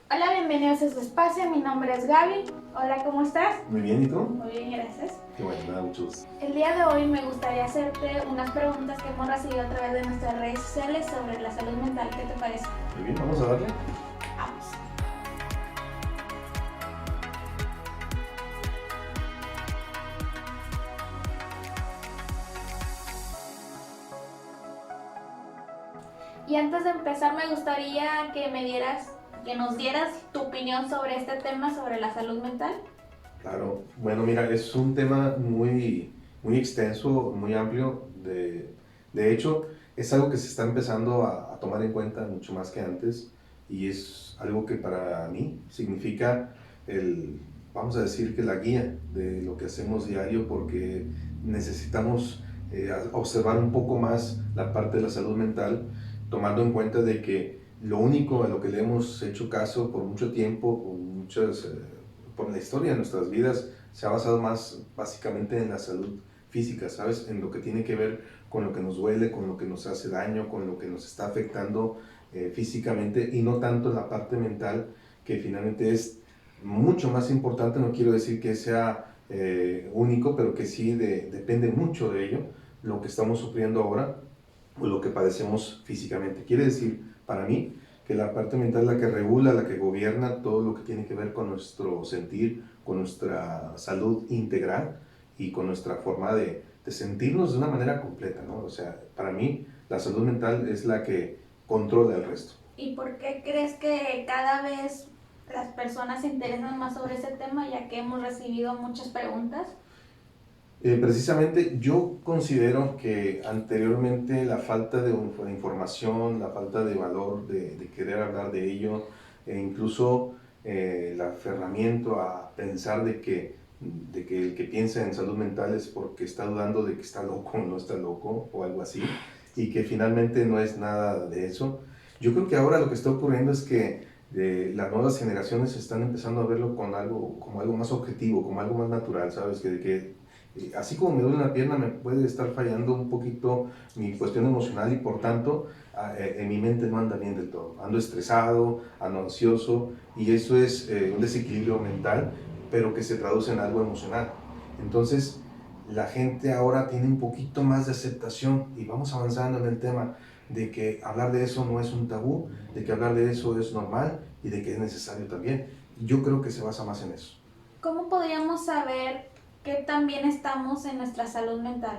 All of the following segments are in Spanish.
Hola, bienvenidos a su espacio. Mi nombre es Gaby. Hola, ¿cómo estás? Muy bien, ¿y tú? Muy bien, gracias. Qué bueno, me da mucho gusto. El día de hoy me gustaría hacerte unas preguntas que hemos recibido a través de nuestras redes sociales sobre la salud mental. ¿Qué te parece? Muy bien, vamos a darle. Vamos. Y antes de empezar, me gustaría que nos dieras tu opinión sobre este tema, sobre la salud mental. Claro, bueno, mira, es un tema muy extenso, muy amplio. De hecho, es algo que se está empezando a tomar en cuenta mucho más que antes y es algo que para mí significa vamos a decir que la guía de lo que hacemos diario porque necesitamos observar un poco más la parte de la salud mental, tomando en cuenta de que lo único a lo que le hemos hecho caso por mucho tiempo, por la historia de nuestras vidas, se ha basado más básicamente en la salud física, ¿sabes? En lo que tiene que ver con lo que nos duele, con lo que nos hace daño, con lo que nos está afectando físicamente y no tanto en la parte mental, que finalmente es mucho más importante. No quiero decir que sea único, pero que sí depende mucho de ello, lo que estamos sufriendo ahora o lo que padecemos físicamente. Quiere decir, para mí, que la parte mental es la que regula, la que gobierna todo lo que tiene que ver con nuestro sentir, con nuestra salud integral y con nuestra forma de sentirnos de una manera completa, ¿no? O sea, para mí la salud mental es la que controla el resto. ¿Y por qué crees que cada vez las personas se interesan más sobre ese tema, ya que hemos recibido muchas preguntas? Precisamente yo considero que anteriormente la falta de información, la falta de valor de querer hablar de ello, e incluso el aferramiento a pensar de que el que piensa en salud mental es porque está dudando de que está loco o no está loco o algo así, y que finalmente no es nada de eso. Yo creo que ahora lo que está ocurriendo es que las nuevas generaciones están empezando a verlo como algo más objetivo, como algo más natural, ¿sabes? Así como me duele una pierna, me puede estar fallando un poquito mi cuestión emocional y por tanto en mi mente no anda bien del todo. Ando estresado, ando ansioso y eso es un desequilibrio mental, pero que se traduce en algo emocional. Entonces, la gente ahora tiene un poquito más de aceptación y vamos avanzando en el tema de que hablar de eso no es un tabú, de que hablar de eso es normal y de que es necesario también. Yo creo que se basa más en eso. ¿Cómo podríamos saber qué tan bien estamos en nuestra salud mental?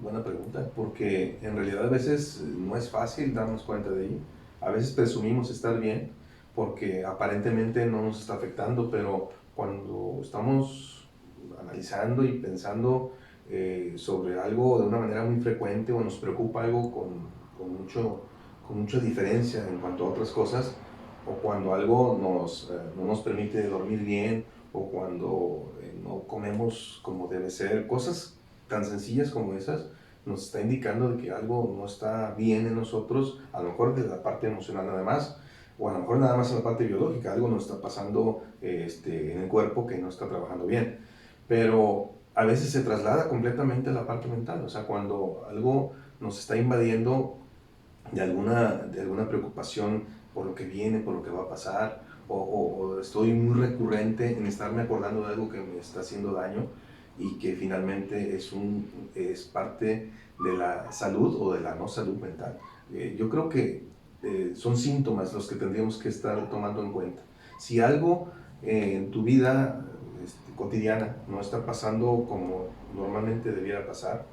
Buena pregunta, porque en realidad a veces no es fácil darnos cuenta de ello. A veces presumimos estar bien porque aparentemente no nos está afectando, pero cuando estamos analizando y pensando sobre algo de una manera muy frecuente o nos preocupa algo con mucha diferencia en cuanto a otras cosas, o cuando algo no nos permite dormir bien, o cuando no comemos como debe ser, cosas tan sencillas como esas, nos está indicando de que algo no está bien en nosotros, a lo mejor de la parte emocional nada más, o a lo mejor nada más en la parte biológica, algo nos está pasando en el cuerpo que no está trabajando bien. Pero a veces se traslada completamente a la parte mental, o sea, cuando algo nos está invadiendo de alguna preocupación por lo que viene, por lo que va a pasar, o estoy muy recurrente en estarme acordando de algo que me está haciendo daño y que finalmente es parte de la salud o de la no salud mental. Yo creo que son síntomas los que tendríamos que estar tomando en cuenta. Si algo en tu vida cotidiana no está pasando como normalmente debiera pasar,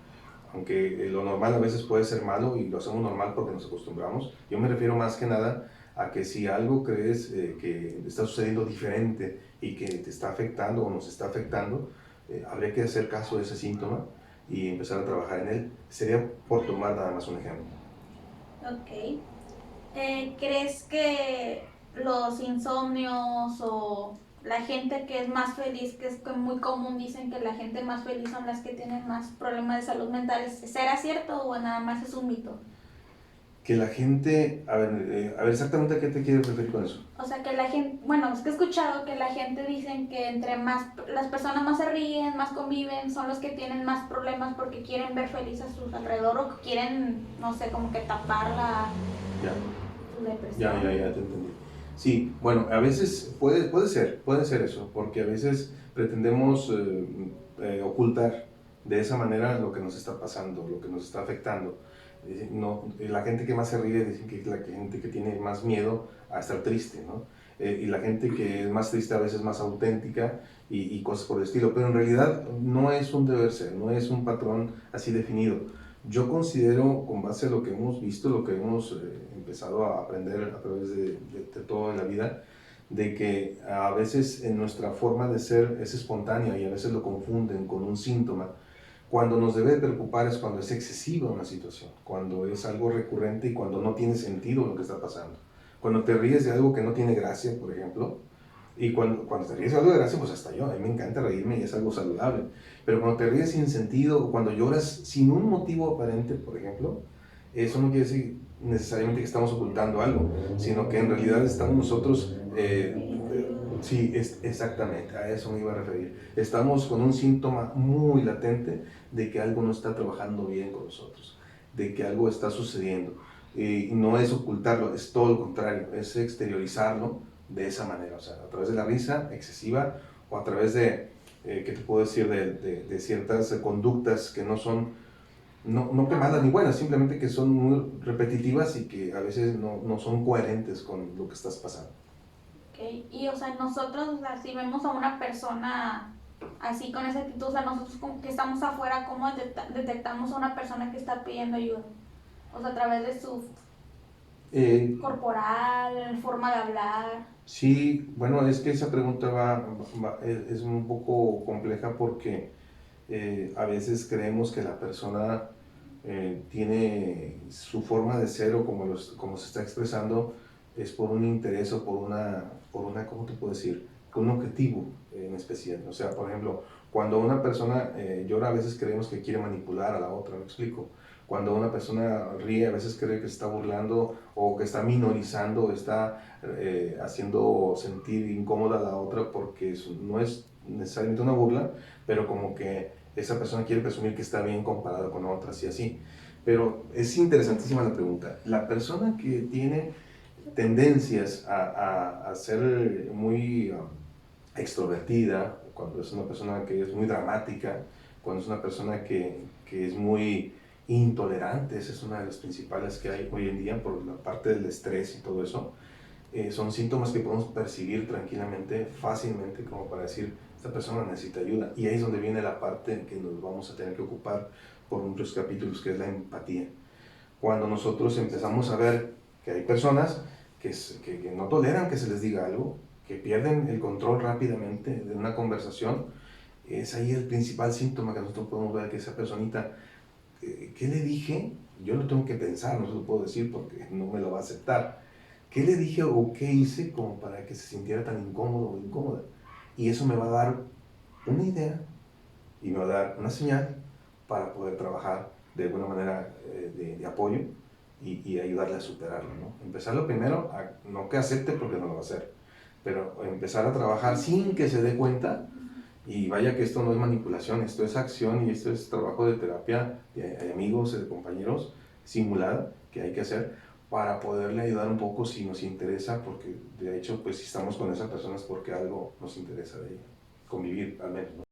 aunque lo normal a veces puede ser malo y lo hacemos normal porque nos acostumbramos. Yo me refiero más que nada a que si algo crees que está sucediendo diferente y que te está afectando o nos está afectando, habría que hacer caso de ese síntoma y empezar a trabajar en él. Sería por tomar nada más un ejemplo. Ok. ¿Crees que los insomnios o la gente que es más feliz, que es muy común, dicen que la gente más feliz son las que tienen más problemas de salud mental, ¿será cierto o nada más es un mito? Que la gente, a ver exactamente a qué te quieres referir con eso. O sea, que la gente, bueno, es que he escuchado que la gente dicen que entre más las personas más se ríen, más conviven, son los que tienen más problemas porque quieren ver feliz a sus alrededor o quieren, no sé, como que tapar la... Ya. depresión. Ya te entendí. Sí, bueno, a veces puede ser eso, porque a veces pretendemos ocultar de esa manera lo que nos está pasando, lo que nos está afectando. No, la gente que más se ríe dicen que es la gente que tiene más miedo a estar triste, ¿no? Y la gente que es más triste a veces más auténtica y cosas por el estilo, pero en realidad no es un deber ser, no es un patrón así definido. Yo considero, con base a lo que hemos visto, lo que hemos empezado a aprender a través de toda la vida, de que a veces en nuestra forma de ser es espontánea y a veces lo confunden con un síntoma. Cuando nos debe preocupar es cuando es excesiva una situación, cuando es algo recurrente y cuando no tiene sentido lo que está pasando. Cuando te ríes de algo que no tiene gracia, por ejemplo, y cuando te ríes de algo de gracia, pues hasta yo, a mí me encanta reírme y es algo saludable. Pero cuando te ríes sin sentido o cuando lloras sin un motivo aparente, por ejemplo, eso no quiere decir necesariamente que estamos ocultando algo, sino que en realidad estamos nosotros, sí, exactamente, a eso me iba a referir. Estamos con un síntoma muy latente de que algo no está trabajando bien con nosotros, de que algo está sucediendo. Y no es ocultarlo, es todo lo contrario, es exteriorizarlo de esa manera, o sea, a través de la risa excesiva o a través de, ¿qué te puedo decir?, de ciertas conductas que no son, no que malas ni buenas, simplemente que son muy repetitivas y que a veces no son coherentes con lo que estás pasando. Okay. Y, o sea, nosotros, o sea, si vemos a una persona así con esa actitud, o sea, nosotros como que estamos afuera, ¿cómo detectamos a una persona que está pidiendo ayuda? O sea, a través de su corporal, forma de hablar. Sí, bueno, es que esa pregunta es un poco compleja porque a veces creemos que la persona tiene su forma de ser o como se está expresando es por un interés o por una ¿cómo te puedo decir? Con un objetivo en especial. O sea, por ejemplo, cuando una persona llora, a veces creemos que quiere manipular a la otra, ¿me explico? Cuando una persona ríe, a veces cree que se está burlando o que está minorizando o está haciendo sentir incómoda a la otra porque no es necesariamente una burla, pero como que esa persona quiere presumir que está bien comparado con otras y así. Pero es interesantísima la pregunta. La persona que tiene tendencias a ser muy extrovertida, cuando es una persona que es muy dramática, cuando es una persona que es muy intolerante, esa es una de las principales que hay hoy en día por la parte del estrés y todo eso, son síntomas que podemos percibir tranquilamente, fácilmente, como para decir, esta persona necesita ayuda. Y ahí es donde viene la parte en que nos vamos a tener que ocupar por muchos capítulos, que es la empatía. Cuando nosotros empezamos a ver que hay personas que no toleran que se les diga algo, que pierden el control rápidamente de una conversación, es ahí el principal síntoma que nosotros podemos ver, que esa personita, ¿qué le dije? Yo lo tengo que pensar, no se lo puedo decir porque no me lo va a aceptar. ¿Qué le dije o qué hice como para que se sintiera tan incómodo o incómoda? Y eso me va a dar una idea y me va a dar una señal para poder trabajar de alguna manera de apoyo y ayudarle a superarlo, ¿no? Empezarlo primero, no que acepte porque no lo va a hacer, pero empezar a trabajar sin que se dé cuenta. Y vaya que esto no es manipulación, esto es acción y esto es trabajo de terapia de amigos, de compañeros, simulada, que hay que hacer para poderle ayudar un poco si nos interesa, porque de hecho, pues si estamos con esas personas porque algo nos interesa de ella, convivir al menos, ¿no?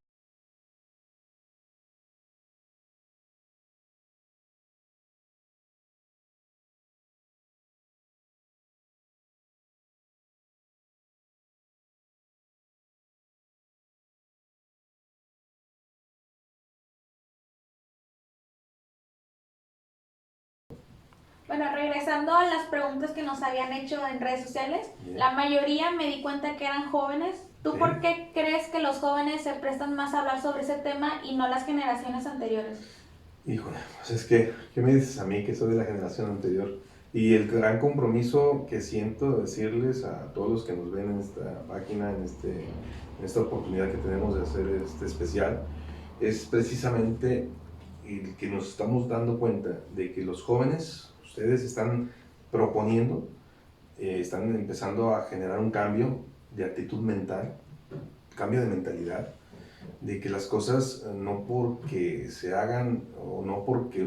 Bueno, regresando a las preguntas que nos habían hecho en redes sociales, la mayoría me di cuenta que eran jóvenes. ¿Tú por qué crees que los jóvenes se prestan más a hablar sobre ese tema y no las generaciones anteriores? Híjole, pues es que, ¿qué me dices a mí que soy de la generación anterior? Y el gran compromiso que siento de decirles a todos los que nos ven en esta página, en esta oportunidad que tenemos de hacer este especial, es precisamente el que nos estamos dando cuenta de que los jóvenes, ustedes están proponiendo, están empezando a generar un cambio de actitud mental, cambio de mentalidad, de que las cosas no porque se hagan o no porque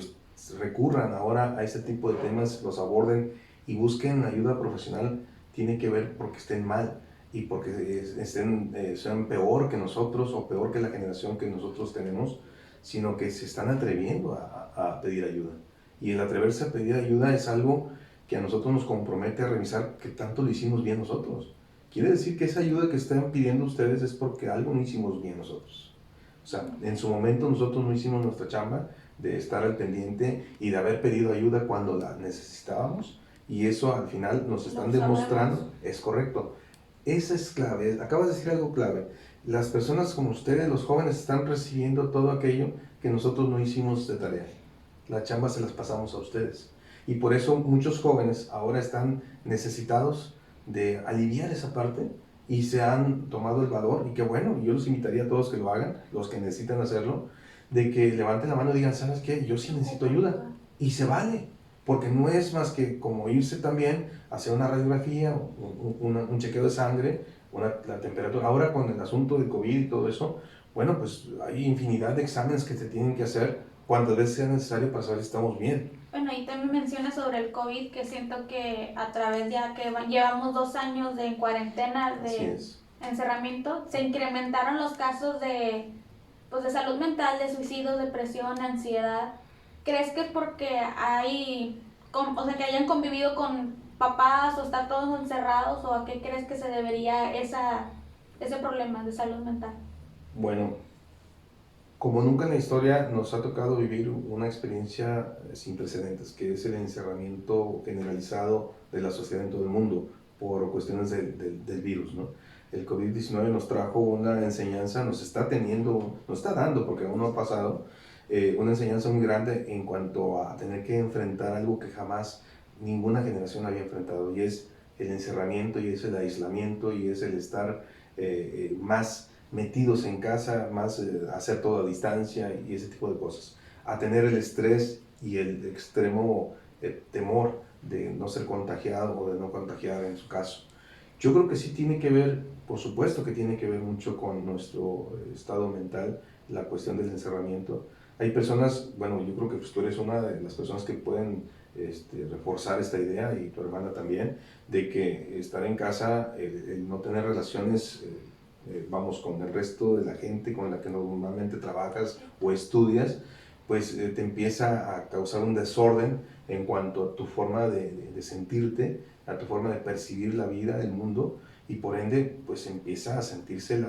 recurran ahora a este tipo de temas, los aborden y busquen ayuda profesional tiene que ver porque estén mal y porque sean peor que nosotros o peor que la generación que nosotros tenemos, sino que se están atreviendo a pedir ayuda. Y el atreverse a pedir ayuda es algo que a nosotros nos compromete a revisar que tanto lo hicimos bien nosotros. Quiere decir que esa ayuda que están pidiendo ustedes es porque algo no hicimos bien nosotros. O sea, en su momento nosotros no hicimos nuestra chamba de estar al pendiente y de haber pedido ayuda cuando la necesitábamos, y eso al final nos están demostrando, es correcto. Esa es clave, acabas de decir algo clave. Las personas como ustedes, los jóvenes, están recibiendo todo aquello que nosotros no hicimos de tarea. La chamba se las pasamos a ustedes. Y por eso muchos jóvenes ahora están necesitados de aliviar esa parte y se han tomado el valor, y qué bueno, yo los invitaría a todos que lo hagan, los que necesitan hacerlo, de que levanten la mano y digan, ¿sabes qué? Yo sí necesito ayuda. Y se vale, porque no es más que como irse también a hacer una radiografía, un chequeo de sangre, la temperatura. Ahora con el asunto de COVID y todo eso, bueno, pues hay infinidad de exámenes que se tienen que hacer cuantas veces sea necesario para saber si estamos bien. Bueno, y también menciona sobre el COVID, que siento que a través ya que llevamos 2 años de cuarentena, de encerramiento, se incrementaron los casos de, pues, de salud mental, de suicidio, depresión, ansiedad. ¿Crees que es porque hay, o sea, que hayan convivido con papás o están todos encerrados, o a qué crees que se debería ese problema de salud mental? Bueno, como nunca en la historia nos ha tocado vivir una experiencia sin precedentes, que es el encerramiento generalizado de la sociedad en todo el mundo por cuestiones del virus, ¿no? El COVID-19 nos trajo una enseñanza, nos está dando, porque aún no ha pasado, una enseñanza muy grande en cuanto a tener que enfrentar algo que jamás ninguna generación había enfrentado, y es el encerramiento, y es el aislamiento, y es el estar más metidos en casa, más hacer todo a distancia y ese tipo de cosas, a tener el estrés y el extremo temor de no ser contagiado o de no contagiar en su caso. Yo creo que sí tiene que ver, por supuesto que tiene que ver mucho con nuestro estado mental, la cuestión del encerramiento. Hay personas, bueno, yo creo que pues tú eres una de las personas que pueden reforzar esta idea, y tu hermana también, de que estar en casa, el no tener relaciones vamos, con el resto de la gente con la que normalmente trabajas o estudias, pues te empieza a causar un desorden en cuanto a tu forma de sentirte, a tu forma de percibir la vida, el mundo, y por ende, pues empieza a sentirse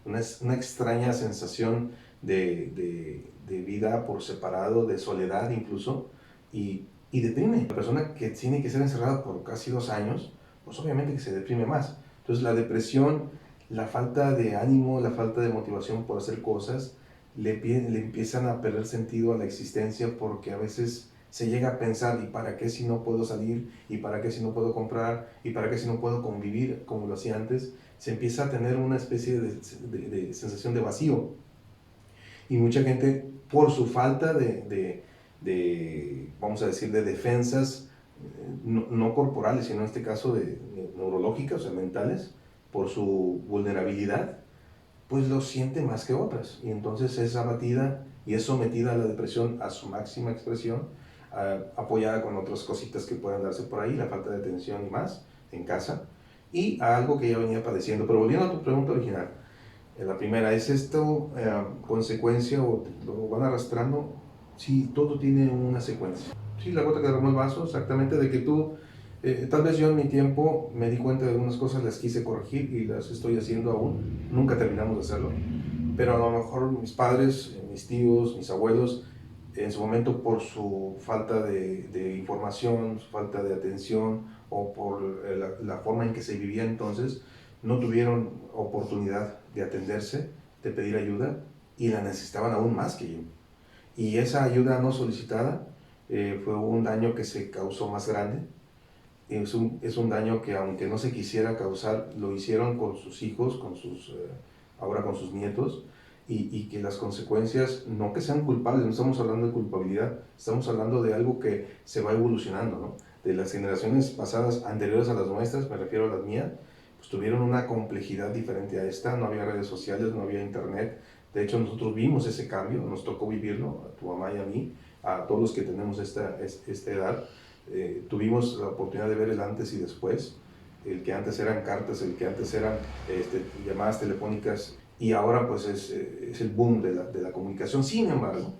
una extraña sensación de vida por separado, de soledad incluso, y deprime. La persona que tiene que ser encerrada por casi 2 años, pues obviamente que se deprime más. Entonces la depresión, la falta de ánimo, la falta de motivación por hacer cosas, le empiezan a perder sentido a la existencia, porque a veces se llega a pensar, ¿y para qué si no puedo salir? ¿Y para qué si no puedo comprar? ¿Y para qué si no puedo convivir como lo hacía antes? Se empieza a tener una especie de sensación de vacío. Y mucha gente, por su falta vamos a decir, de defensas, no corporales, sino en este caso de neurológicas, o sea, mentales, por su vulnerabilidad, pues lo siente más que otras, y entonces es abatida y es sometida a la depresión a su máxima expresión, apoyada con otras cositas que puedan darse por ahí, la falta de atención y más en casa, y a algo que ya venía padeciendo. Pero volviendo a tu pregunta original, la primera, ¿es esto consecuencia o lo van arrastrando? Sí, todo tiene una secuencia. Sí, la gota que derramó el vaso, exactamente, de que tú, tal vez yo en mi tiempo me di cuenta de algunas cosas, las quise corregir y las estoy haciendo aún, nunca terminamos de hacerlo, pero a lo mejor mis padres, mis tíos, mis abuelos, en su momento, por su falta de información, su falta de atención, o por la forma en que se vivía entonces, no tuvieron oportunidad de atenderse, de pedir ayuda, y la necesitaban aún más que yo. Y esa ayuda no solicitada fue un daño que se causó más grande. Es un daño que, aunque no se quisiera causar, lo hicieron con sus hijos, ahora con sus nietos, y que las consecuencias, no que sean culpables, no estamos hablando de culpabilidad, estamos hablando de algo que se va evolucionando, ¿no? De las generaciones pasadas, anteriores a las nuestras, me refiero a las mías, pues tuvieron una complejidad diferente a esta, no había redes sociales, no había internet. De hecho, nosotros vimos ese cambio, nos tocó vivirlo, a tu mamá y a mí, a todos los que tenemos esta edad. tuvimos la oportunidad de ver el antes y después, el que antes eran cartas, el que antes eran llamadas telefónicas, y ahora pues es el boom de la comunicación. Sin embargo,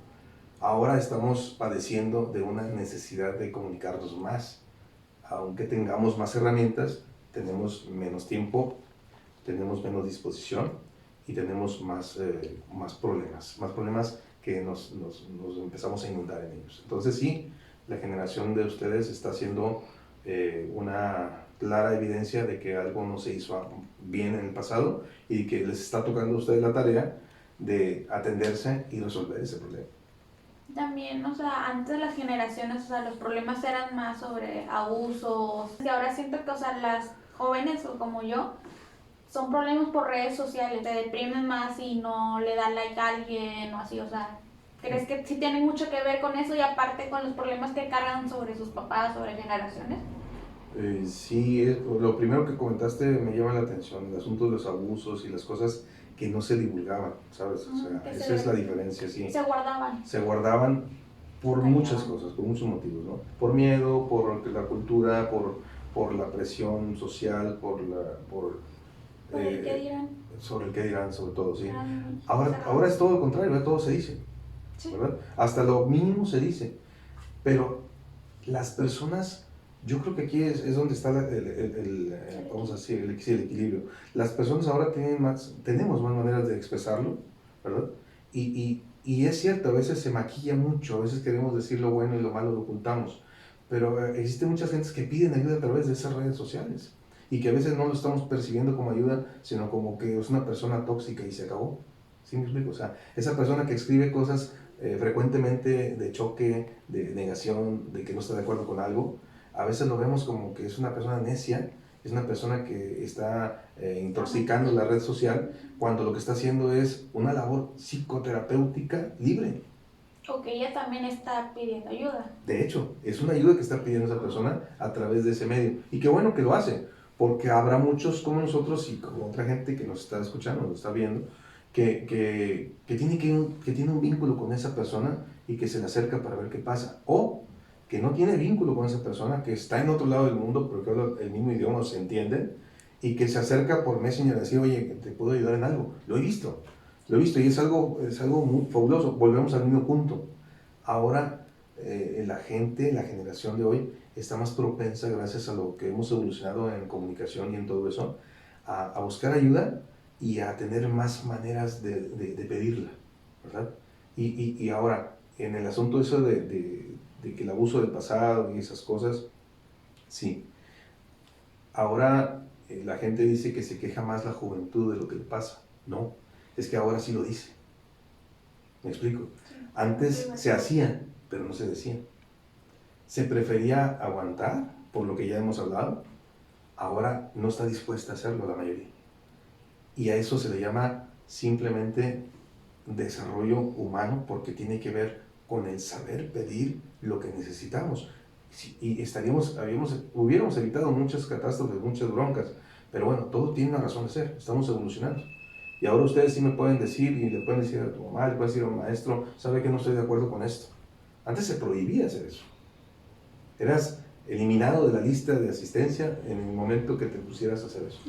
ahora estamos padeciendo de una necesidad de comunicarnos más. Aunque tengamos más herramientas, tenemos menos tiempo, tenemos menos disposición y tenemos más problemas que nos empezamos a inundar en ellos. Entonces sí, la generación de ustedes está haciendo una clara evidencia de que algo no se hizo bien en el pasado y que les está tocando a ustedes la tarea de atenderse y resolver ese problema. También, o sea, antes las generaciones, o sea, los problemas eran más sobre abusos. Y ahora siento que, o sea, las jóvenes o como yo, son problemas por redes sociales. Te deprimen más y no le dan like a alguien o así, o sea, ¿crees que sí tienen mucho que ver con eso y aparte con los problemas que cargan sobre sus papás, sobre generaciones? Sí, lo primero que comentaste me llama la atención, el asunto de los abusos y las cosas que no se divulgaban, ¿sabes? O sea, esa es la diferencia, sí. Se guardaban. Se guardaban por muchas cosas, por muchos motivos, ¿no? Por miedo, por la cultura, por la presión social, por el qué dirán. Sobre el qué dirán, sobre todo, sí. Ahora es todo lo contrario, todo se dice, sí. ¿Verdad? Hasta lo mínimo se dice, pero las personas... Yo creo que aquí es donde está vamos a decir, el equilibrio. Las personas ahora tenemos más maneras de expresarlo, ¿verdad? Y es cierto, a veces se maquilla mucho, a veces queremos decir lo bueno y lo malo lo ocultamos, pero existen muchas gentes que piden ayuda a través de esas redes sociales y que a veces no lo estamos percibiendo como ayuda, sino como que es una persona tóxica y se acabó. ¿Sí me explico? O sea, esa persona que escribe cosas frecuentemente de choque, de negación, de que no está de acuerdo con algo, a veces lo vemos como que es una persona necia, es una persona que está intoxicando la red social, cuando lo que está haciendo es una labor psicoterapéutica libre. O que ella también está pidiendo ayuda. De hecho, es una ayuda que está pidiendo esa persona a través de ese medio. Y qué bueno que lo hace, porque habrá muchos como nosotros y como otra gente que nos está escuchando, nos está viendo, que tiene un vínculo con esa persona y que se le acerca para ver qué pasa. O que no tiene vínculo con esa persona, que está en otro lado del mundo, pero que habla el mismo idioma, se entienden, y que se acerca por Messenger a decir, oye, ¿te puedo ayudar en algo? Lo he visto y es algo muy fabuloso. Volvemos al mismo punto. Ahora la generación de hoy está más propensa, gracias a lo que hemos evolucionado en comunicación y en todo eso, a buscar ayuda y a tener más maneras de pedirla, ¿verdad? Y ahora, en el asunto eso de que el abuso del pasado y esas cosas, sí. Ahora la gente dice que se queja más la juventud de lo que le pasa. No, es que ahora sí lo dice. ¿Me explico? Antes se hacía, pero no se decía. Se prefería aguantar, por lo que ya hemos hablado. Ahora no está dispuesta a hacerlo la mayoría. Y a eso se le llama simplemente desarrollo humano, porque tiene que ver con el saber pedir lo que necesitamos. Y hubiéramos evitado muchas catástrofes, muchas broncas, pero bueno, todo tiene una razón de ser, estamos evolucionando. Y ahora ustedes sí me pueden decir, y le pueden decir a tu mamá, le pueden decir a un maestro, sabe que no estoy de acuerdo con esto. Antes se prohibía hacer eso. Eras eliminado de la lista de asistencia en el momento que te pusieras a hacer eso.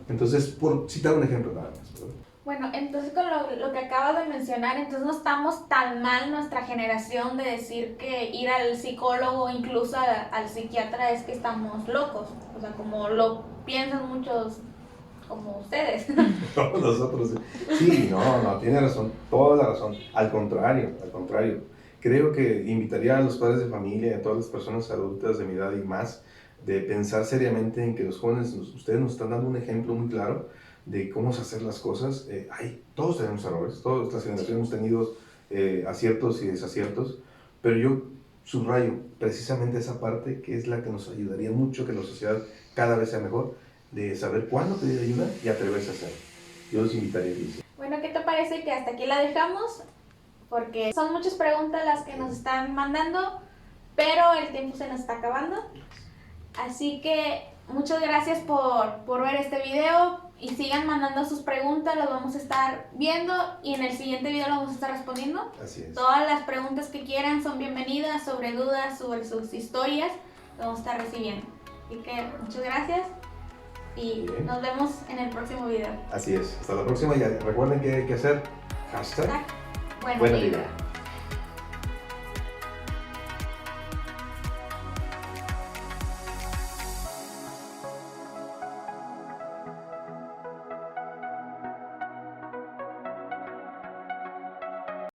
Entonces, por citar un ejemplo nada más, ¿verdad? Bueno, entonces con lo que acabas de mencionar, entonces no estamos tan mal nuestra generación de decir que ir al psicólogo, incluso al psiquiatra, es que estamos locos. O sea, como lo piensan muchos como ustedes. Nosotros, sí, no, tiene razón, toda la razón. Al contrario. Creo que invitaría a los padres de familia y a todas las personas adultas de mi edad y más, de pensar seriamente en que los jóvenes, ustedes nos están dando un ejemplo muy claro de cómo hacer las cosas. Todos tenemos errores, todas las generaciones hemos tenido aciertos y desaciertos, pero yo subrayo precisamente esa parte que es la que nos ayudaría mucho que la sociedad cada vez sea mejor, de saber cuándo pedir ayuda y atreverse a hacerlo. Yo los invitaría a eso. Bueno, ¿qué te parece que hasta aquí la dejamos? Porque son muchas preguntas las que nos están mandando, pero el tiempo se nos está acabando. Así que muchas gracias por ver este video y sigan mandando sus preguntas, las vamos a estar viendo y en el siguiente video las vamos a estar respondiendo. Así es. Todas las preguntas que quieran son bienvenidas, sobre dudas, sobre sus historias. vamos a estar recibiendo. Así que muchas gracias y Bien. nos vemos en el próximo video. Así es. Hasta la próxima y recuerden que hay que hacer hashtag Buena Buena vibra. Vibra.